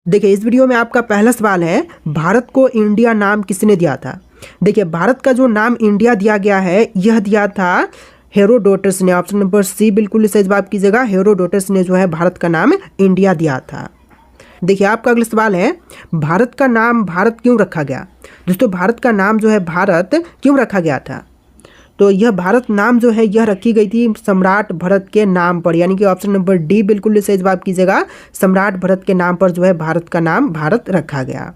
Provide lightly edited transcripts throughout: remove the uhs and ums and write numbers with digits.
देखिए इस वीडियो में आपका पहला सवाल है, भारत को इंडिया नाम किसने दिया था। देखिए भारत का जो नाम इंडिया दिया गया है यह दिया था हेरोडोटस ने। ऑप्शन नंबर सी बिल्कुल सही जवाब कीजिएगा। हेरोडोटस ने जो है भारत का नाम इंडिया दिया था। देखिए आपका अगला सवाल है, भारत का नाम भारत क्यों रखा गया। दोस्तों भारत का नाम जो है भारत क्यों रखा गया था, तो यह भारत नाम जो है यह रखी गई थी सम्राट भरत के नाम पर, यानी कि ऑप्शन नंबर डी बिल्कुल सही जवाब कीजिएगा। सम्राट भरत के नाम पर जो है भारत का नाम भारत रखा गया।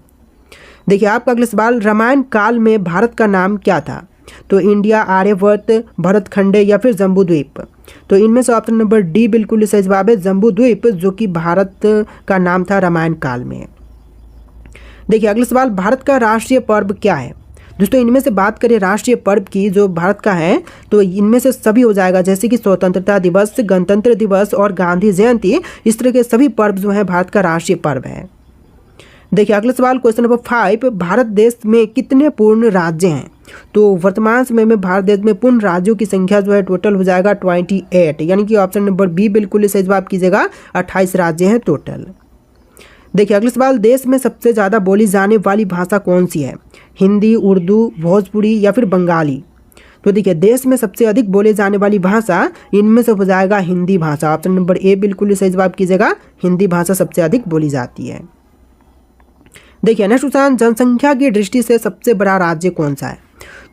देखिए आपका अगला सवाल, रामायण काल में भारत का नाम क्या था। तो इंडिया, आर्यवर्त, भरत खंडे या फिर जम्बूद्वीप। तो इनमें से ऑप्शन नंबर डी बिल्कुल सही जवाब है, जम्बूद्वीप, जो कि भारत का नाम था रामायण काल में। देखिए अगला सवाल, भारत का राष्ट्रीय पर्व क्या है। दोस्तों इनमें से बात करें राष्ट्रीय पर्व की जो भारत का है, तो इनमें से सभी हो जाएगा, जैसे कि स्वतंत्रता दिवस, गणतंत्र दिवस और गांधी जयंती। इस तरह के सभी पर्व जो है भारत का राष्ट्रीय पर्व है। देखिए अगला सवाल, क्वेश्चन नंबर 5, भारत देश में कितने पूर्ण राज्य हैं। तो वर्तमान समय में भारत देश में पूर्ण राज्यों की संख्या जो है टोटल हो जाएगा 28, यानी कि ऑप्शन नंबर बी बिल्कुल सही जवाब कीजिएगा। 28 राज्य हैं टोटल। देखिए अगला सवाल, देश में सबसे ज़्यादा बोली जाने वाली भाषा कौन सी है। हिंदी, उर्दू, भोजपुरी या फिर बंगाली। तो देखिए देश में सबसे अधिक बोले जाने वाली भाषा इनमें से हो जाएगा हिंदी भाषा। ऑप्शन नंबर ए बिल्कुल सही जवाब कीजिएगा। हिंदी भाषा सबसे अधिक बोली जाती है। देखिए नेक्स्ट क्वेश्चन, जनसंख्या की दृष्टि से सबसे बड़ा राज्य कौन सा है।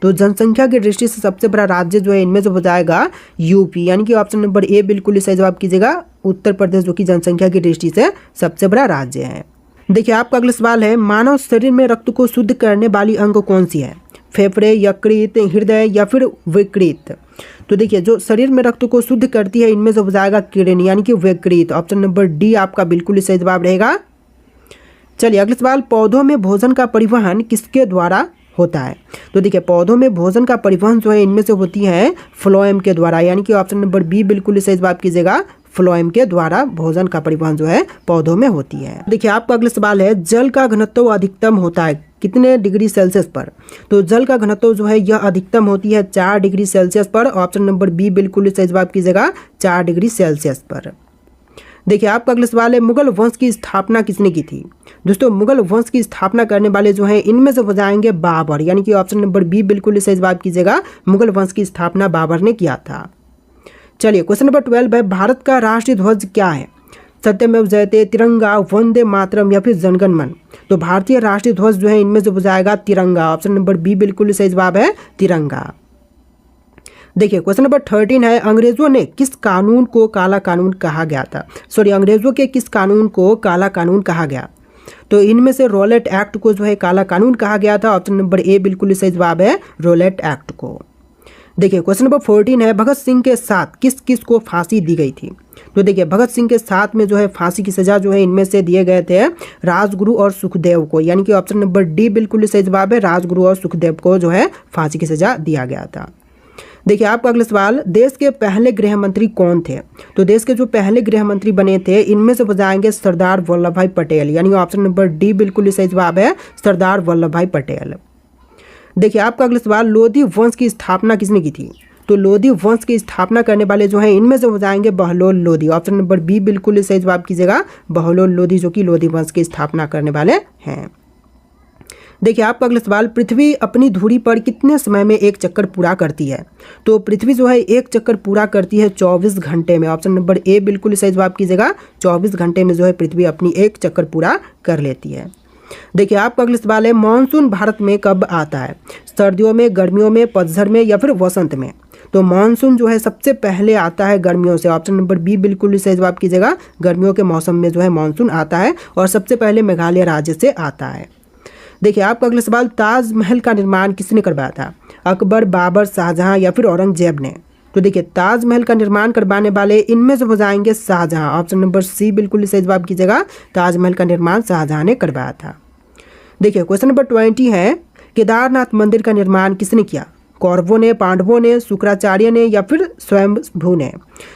तो जनसंख्या की दृष्टि से सबसे बड़ा राज्य जो है इनमें से हो जाएगा यूपी, यानी कि ऑप्शन नंबर ए बिल्कुल सही जवाब कीजिएगा। उत्तर प्रदेश जो कि जनसंख्या की दृष्टि से सबसे बड़ा राज्य है। देखिए आपका अगला सवाल है, मानव शरीर में रक्त को शुद्ध करने वाली अंग कौन सी है। फेफड़े, यकृत, हृदय या फिर विकृत। तो देखिए जो शरीर में रक्त को शुद्ध करती है इनमें से हो जाएगा किडनी, यानी कि विकृत। ऑप्शन नंबर डी आपका बिल्कुल सही जवाब रहेगा। चलिए अगला सवाल, पौधों में भोजन का परिवहन किसके द्वारा होता है। तो देखिए पौधों में भोजन का परिवहन जो है इनमें से होती है फ्लोएम के द्वारा, यानी कि ऑप्शन नंबर बी बिल्कुल सही जवाब कीजिएगा। फ्लोएम के द्वारा भोजन का परिवहन जो है पौधों में होती है। देखिए आपका अगला सवाल है, जल का घनत्व अधिकतम होता है कितने डिग्री सेल्सियस पर। तो जल का घनत्व जो है यह अधिकतम होती है 4 डिग्री सेल्सियस पर। ऑप्शन नंबर बी बिल्कुल सही जवाब कीजिएगा, 4 डिग्री सेल्सियस पर। देखिए आपका अगला सवाल है, मुगल वंश की स्थापना किसने की थी। दोस्तों मुगल वंश की स्थापना करने वाले जो हैं इनमें से हो जाएंगे बाबर, यानी कि ऑप्शन नंबर बी बिल्कुल सही जवाब कीजिएगा। मुगल वंश की स्थापना बाबर ने किया था। चलिए क्वेश्चन नंबर 12 है, भारत का राष्ट्रीय ध्वज क्या है। सत्यमेव जयते, तिरंगा, वंदे मातरम या फिर जनगण मन। तो भारतीय राष्ट्रीय ध्वज जो है इनमें से हो जाएगा तिरंगा। ऑप्शन नंबर बी बिल्कुल सही जवाब है, तिरंगा। देखिए क्वेश्चन नंबर 13 है, अंग्रेजों ने किस कानून को काला कानून कहा गया था। अंग्रेजों के किस कानून को काला कानून कहा गया। तो इनमें से रोलेट एक्ट को जो है काला कानून कहा गया था। ऑप्शन नंबर ए बिल्कुल सही जवाब है, रोलेट एक्ट को। देखिए क्वेश्चन नंबर 14 है, भगत सिंह के साथ किस किस को फांसी दी गई थी। तो देखिए भगत सिंह के साथ में जो है फांसी की सजा जो है इनमें से दिए गए थे राजगुरु और सुखदेव को, यानी कि ऑप्शन नंबर डी बिल्कुल सही जवाब है। राजगुरु और सुखदेव को जो है फांसी की सजा दिया गया था। देखिए आपका अगला सवाल, देश के पहले गृह मंत्री कौन थे। तो देश के जो पहले गृह मंत्री बने थे इनमें से हो जाएंगे सरदार वल्लभ भाई पटेल, यानी ऑप्शन नंबर डी बिल्कुल सही जवाब है, सरदार वल्लभ भाई पटेल। देखिए आपका अगला सवाल, लोधी वंश की स्थापना किसने की थी। तो लोधी वंश की स्थापना करने वाले जो हैं इनमें से हो जाएंगे Bahlol Lodi. Option number B बिल्कुल सही जवाब कीजिएगा, बहलोल लोधी, जो कि लोधी वंश की स्थापना करने वाले हैं। देखिए आपका अगला सवाल, पृथ्वी अपनी धुरी पर कितने समय में एक चक्कर पूरा करती है। तो पृथ्वी जो है एक चक्कर पूरा करती है 24 घंटे में। ऑप्शन नंबर ए बिल्कुल सही जवाब कीजिएगा, 24 घंटे में जो है पृथ्वी अपनी एक चक्कर पूरा कर लेती है। देखिए आपका अगला सवाल है, मानसून भारत में कब आता है। सर्दियों में, गर्मियों में, पतझड़ में या फिर वसंत में। तो मानसून जो है सबसे पहले आता है गर्मियों से। ऑप्शन नंबर बी बिल्कुल सही जवाब कीजिएगा, गर्मियों के मौसम में जो है मानसून आता है और सबसे पहले मेघालय राज्य से आता है। देखिए आपका अगला सवाल, ताजमहल का निर्माण किसने करवाया था। अकबर, बाबर, शाहजहां या फिर औरंगजेब ने। तो देखिए ताजमहल का निर्माण करवाने वाले इनमें से हो जाएंगे शाहजहां। ऑप्शन नंबर सी बिल्कुल सही जवाब कीजिएगा, ताजमहल का निर्माण शाहजहां ने करवाया था। देखिए क्वेश्चन नंबर 20 है, केदारनाथ मंदिर का निर्माण किसने किया। कौरवों ने, पांडवों ने, शुक्राचार्य ने या फिर स्वयंभू ने।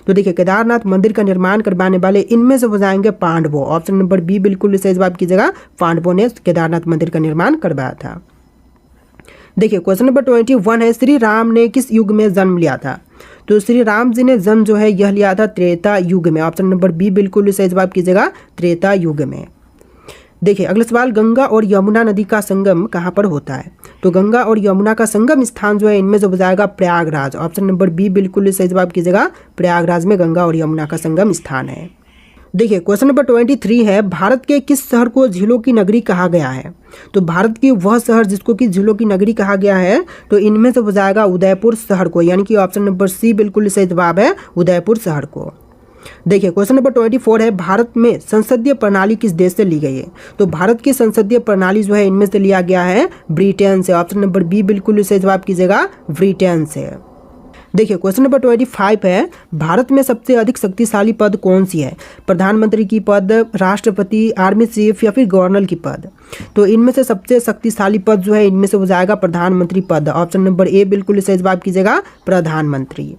तो देखिए केदारनाथ मंदिर का निर्माण करवाने वाले इनमें से हो जाएंगे पांडवों। ऑप्शन नंबर बी बिल्कुल सही जवाब कीजिएगा, पांडवों ने केदारनाथ मंदिर का निर्माण करवाया था। देखिए क्वेश्चन नंबर 21 है, श्री राम ने किस युग में जन्म लिया था। तो श्री राम जी ने जन्म जो है यह लिया था त्रेता युग में। ऑप्शन नंबर बी बिल्कुल सही जवाब कीजिएगा, त्रेता युग में। देखिए अगला सवाल, गंगा और यमुना नदी का संगम कहाँ पर होता है? तो गंगा और यमुना का संगम स्थान जो है इनमें से हो जाएगा प्रयागराज। ऑप्शन नंबर बी बिल्कुल सही जवाब कीजिएगा, प्रयागराज में गंगा और यमुना का संगम स्थान है। देखिए क्वेश्चन नंबर 23 है, भारत के किस शहर को झीलों की नगरी कहा गया है? तो भारत की वह शहर जिसको कि झीलों की नगरी कहा गया है, तो इनमें से हो जाएगा उदयपुर शहर को, यानी कि ऑप्शन नंबर सी बिल्कुल सही जवाब है, उदयपुर शहर को। देखिए क्वेश्चन नंबर 24 है, भारत में संसदीय प्रणाली किस देश से ली गई है? तो भारत की संसदीय प्रणाली जो है इनमें से लिया गया है ब्रिटेन से। ऑप्शन नंबर बी बिल्कुल सही जवाब कीजिएगा, ब्रिटेन से। देखिए क्वेश्चन नंबर 25 है, भारत में सबसे अधिक शक्तिशाली पद कौन सी है? प्रधानमंत्री की पद, राष्ट्रपति, आर्मी चीफ या फिर गवर्नर की पद? तो इनमें से सबसे शक्तिशाली पद जो है इनमें से हो जाएगा प्रधानमंत्री पद। ऑप्शन नंबर ए बिल्कुल सही जवाब कीजिएगा, प्रधानमंत्री।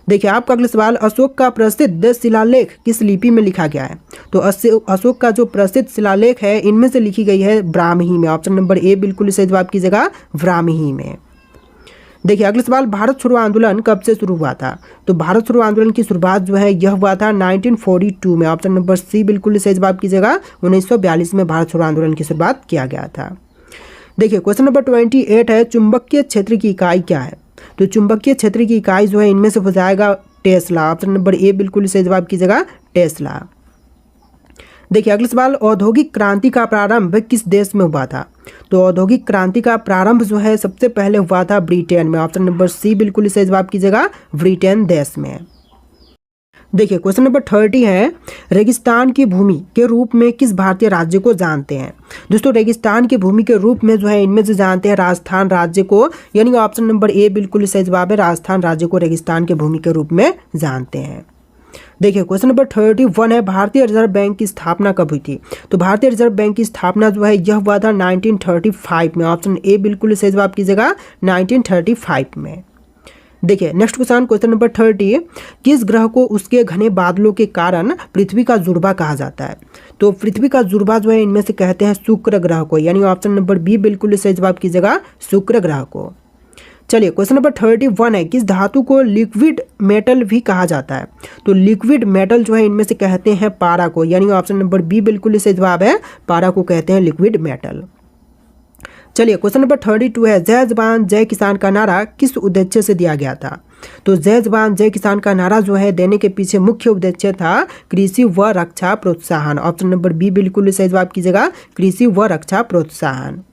देखिए आपका अगला सवाल, अशोक का प्रसिद्ध शिलालेख किस लिपि में लिखा गया है? तो अशोक का जो प्रसिद्ध शिलालेख है इनमें से लिखी गई है ब्राह्मी में। ऑप्शन नंबर ए बिल्कुल सही जवाब कीजिएगा, ब्राह्मी में। देखिए अगला सवाल, भारत छोड़ो आंदोलन कब से शुरू हुआ था? तो भारत छोड़ो आंदोलन की शुरुआत जो है यह हुआ था 1942 में। ऑप्शन नंबर सी बिल्कुल सही जवाब कीजिएगा, 1942 में भारत छोड़ो आंदोलन की शुरुआत किया गया था। देखिए क्वेश्चन नंबर 28 है, चुंबकीय क्षेत्र की इकाई क्या है? तो चुंबकीय क्षेत्र की इकाई जो है इनमें से हो जाएगा टेस्ला। ऑप्शन नंबर ए बिल्कुल सही जवाब कीजिएगा, टेस्ला। देखिए अगला सवाल, औद्योगिक क्रांति का प्रारंभ किस देश में हुआ था? तो औद्योगिक क्रांति का प्रारंभ जो है सबसे पहले हुआ था ब्रिटेन में। ऑप्शन नंबर सी बिल्कुल सही जवाब कीजिएगा, ब्रिटेन देश में। देखिए क्वेश्चन नंबर 30 है, रेगिस्तान की भूमि के रूप में किस भारतीय राज्य को जानते हैं? दोस्तों रेगिस्तान की भूमि के रूप में जो है इनमें से जानते हैं राजस्थान राज्य को, यानी ऑप्शन नंबर ए बिल्कुल सही जवाब है, राजस्थान राज्य को रेगिस्तान की भूमि के रूप में जानते हैं। देखिए क्वेश्चन नंबर 31 है, भारतीय रिजर्व बैंक की स्थापना कब हुई थी? तो भारतीय रिजर्व बैंक की स्थापना जो है यह हुआ था 1935 में। ऑप्शन ए बिल्कुल सही जवाब कीजिएगा, 1935 में। देखिए नेक्स्ट क्वेश्चन नंबर 30, किस ग्रह को उसके घने बादलों के कारण पृथ्वी का जुड़वा कहा जाता है? तो पृथ्वी का जुड़वा जो है इनमें से कहते हैं शुक्र ग्रह को, यानी ऑप्शन नंबर बी बिल्कुल सही जवाब कीजिएगा, शुक्र ग्रह को। चलिए क्वेश्चन नंबर 31 है, किस धातु को लिक्विड मेटल भी कहा जाता है? तो लिक्विड मेटल जो है इनमें से कहते हैं पारा को, यानी ऑप्शन नंबर बी बिल्कुल सही जवाब है, पारा को कहते हैं लिक्विड मेटल। चलिए क्वेश्चन नंबर 32 है, जय जवान जय किसान का नारा किस उद्देश्य से दिया गया था? तो जय जवान जय किसान का नारा जो है देने के पीछे मुख्य उद्देश्य था कृषि व रक्षा प्रोत्साहन। ऑप्शन नंबर बी बिल्कुल सही जवाब कीजिएगा, कृषि व रक्षा प्रोत्साहन।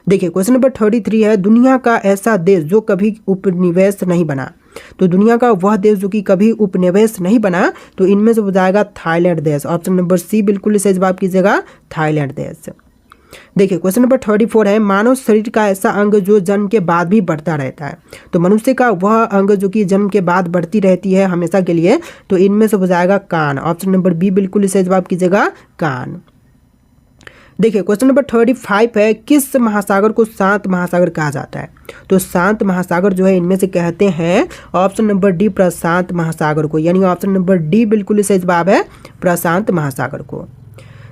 देखिए क्वेश्चन नंबर 33 है, दुनिया का ऐसा देश जो कभी उपनिवेश नहीं बना? तो दुनिया का वह देश जो कि कभी उपनिवेश नहीं बना, तो इनमें से हो जाएगा थाईलैंड देश। ऑप्शन नंबर सी बिल्कुल सही जवाब कीजिएगा, थाईलैंड देश। देखिए क्वेश्चन नंबर 34 है, मानव शरीर का ऐसा अंग जो जन्म के बाद भी बढ़ता रहता है? तो मनुष्य का वह अंग जो कि जन्म के बाद बढ़ती रहती है हमेशा के लिए, तो इनमें से हो जाएगा कान। ऑप्शन नंबर बी बिल्कुल सही जवाब कीजिएगा, कान। देखिए क्वेश्चन नंबर 35 है, किस महासागर को शांत महासागर कहा जाता है? तो शांत महासागर जो है इनमें से कहते हैं ऑप्शन नंबर डी प्रशांत महासागर को, यानी ऑप्शन नंबर डी बिल्कुल सही जवाब है, प्रशांत महासागर को।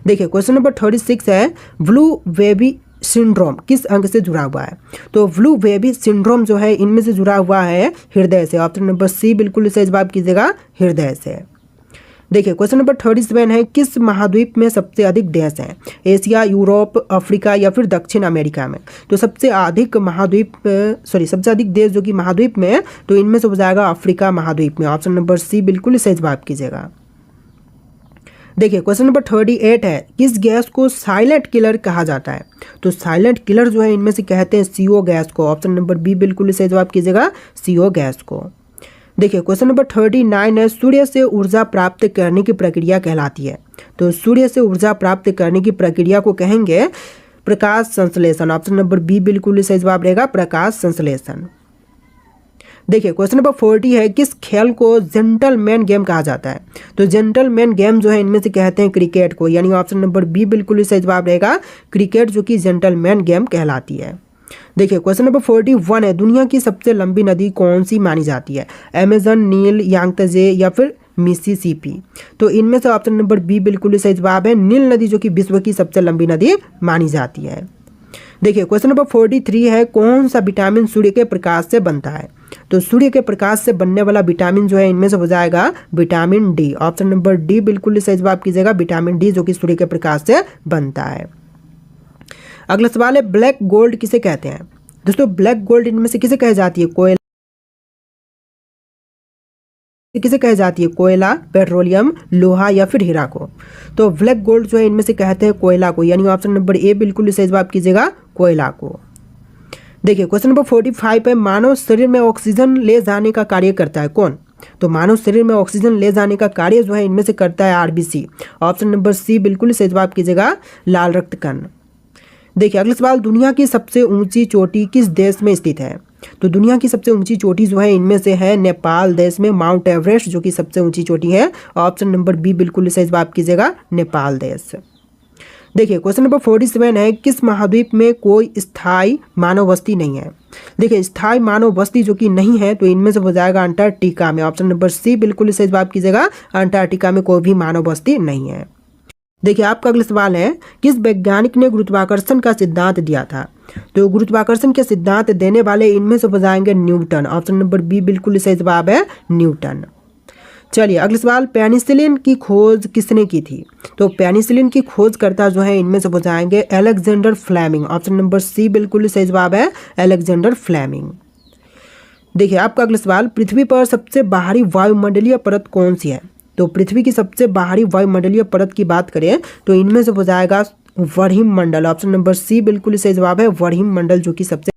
देखिए क्वेश्चन नंबर 36 है, ब्लू वेबी सिंड्रोम किस अंग से जुड़ा हुआ है? तो ब्लू वेबी सिंड्रोम जो है इनमें से जुड़ा हुआ है हृदय से। ऑप्शन नंबर सी बिल्कुल सही जवाब कीजिएगा, हृदय से। देखिए क्वेश्चन नंबर 37 है, किस महाद्वीप में सबसे अधिक देश हैं? एशिया, यूरोप, अफ्रीका या फिर दक्षिण अमेरिका में? तो सबसे अधिक देश जो कि महाद्वीप में, तो इनमें से हो जाएगा अफ्रीका महाद्वीप में। ऑप्शन नंबर सी बिल्कुल सही जवाब कीजिएगा। देखिए क्वेश्चन नंबर 38 है, किस गैस को साइलेंट किलर कहा जाता है? तो साइलेंट किलर जो है इनमें से कहते हैं CO गैस को। ऑप्शन नंबर बी बिल्कुल सही जवाब कीजिएगा, CO गैस को। देखिए क्वेश्चन नंबर 39 है, सूर्य से ऊर्जा प्राप्त करने की प्रक्रिया कहलाती है? तो सूर्य से ऊर्जा प्राप्त करने की प्रक्रिया को कहेंगे प्रकाश संश्लेषण। ऑप्शन नंबर बी बिल्कुल सही जवाब रहेगा, प्रकाश संश्लेषण। देखिए क्वेश्चन नंबर 40 है, किस खेल को जेंटलमैन गेम कहा जाता है? तो जेंटलमैन गेम जो है इनमें से कहते हैं क्रिकेट को, यानी ऑप्शन नंबर बी बिल्कुल सही जवाब रहेगा, क्रिकेट जो कि जेंटलमैन गेम कहलाती है। देखिए क्वेश्चन नंबर 41 है, दुनिया की सबसे लंबी नदी कौन सी मानी जाती है? अमेजन, नील, यांगत्जे या फिर मिसिसिपी? तो इनमें से ऑप्शन नंबर बी बिल्कुल सही जवाब है, नील नदी जो कि विश्व की सबसे लंबी नदी मानी जाती है। देखिए क्वेश्चन नंबर 43 है, कौन सा विटामिन सूर्य के प्रकाश से बनता है? तो सूर्य के प्रकाश से बनने वाला विटामिन जो है इनमें से हो जाएगा vitamin D. Option number D बिल्कुल सही जवाब कीजिएगा, विटामिन डी जो कि सूर्य के प्रकाश से बनता है। अगला सवाल है, ब्लैक गोल्ड किसे कहते हैं? दोस्तों ब्लैक गोल्ड इनमें से किसे कही जाती है? कोयला किसे कही जाती है? कोयला, पेट्रोलियम, लोहा या फिर हीरा को? तो ब्लैक गोल्ड जो है इनमें से कहते हैं कोयला को, यानी ऑप्शन नंबर ए बिल्कुल सही जवाब कीजिएगा, कोयला को। देखिए क्वेश्चन नंबर 45 है, मानव शरीर में ऑक्सीजन ले जाने का कार्य करता है कौन? तो मानव शरीर में ऑक्सीजन ले जाने का कार्य जो है इनमें से करता है आरबीसी। ऑप्शन नंबर सी बिल्कुल सही जवाब कीजिएगा, लाल रक्त कण। देखिए अगला सवाल, दुनिया की सबसे ऊंची चोटी किस देश में स्थित है? तो दुनिया की सबसे ऊंची चोटी जो है इनमें से है नेपाल देश में, माउंट एवरेस्ट जो कि सबसे ऊंची चोटी है। ऑप्शन नंबर बी बिल्कुल सही जवाब कीजिएगा, नेपाल देश। देखिए क्वेश्चन नंबर 47 है, किस महाद्वीप में कोई स्थायी मानव बस्ती नहीं है? देखिए स्थायी मानव बस्ती जो कि नहीं है तो इनमें से हो जाएगा अंटार्कटिका में। ऑप्शन नंबर सी बिल्कुल सही जवाब कीजिएगा, अंटार्कटिका में कोई भी मानव बस्ती नहीं है। देखिए आपका अगला सवाल है, किस वैज्ञानिक ने गुरुत्वाकर्षण का सिद्धांत दिया था? तो गुरुत्वाकर्षण के सिद्धांत देने वाले इनमें से हो जाएंगे न्यूटन। ऑप्शन नंबर बी बिल्कुल सही जवाब है, न्यूटन। चलिए अगला सवाल, पेनिसिलिन की खोज किसने की थी? तो पेनिसिलिन की खोज करता जो है इनमें से हो जाएंगे Alexander Fleming. Option number C बिल्कुल सही जवाब है, अलेक्जेंडर फ्लेमिंग। देखिए आपका अगला सवाल, पृथ्वी पर सबसे बाहरी वायुमंडलीय परत कौन सी है? तो पृथ्वी की सबसे बाहरी वायुमंडलीय परत की बात करें तो इनमें से हो जाएगा वर्हिम मंडल। ऑप्शन नंबर सी बिल्कुल सही जवाब है, वर्हिम मंडल जो कि सबसे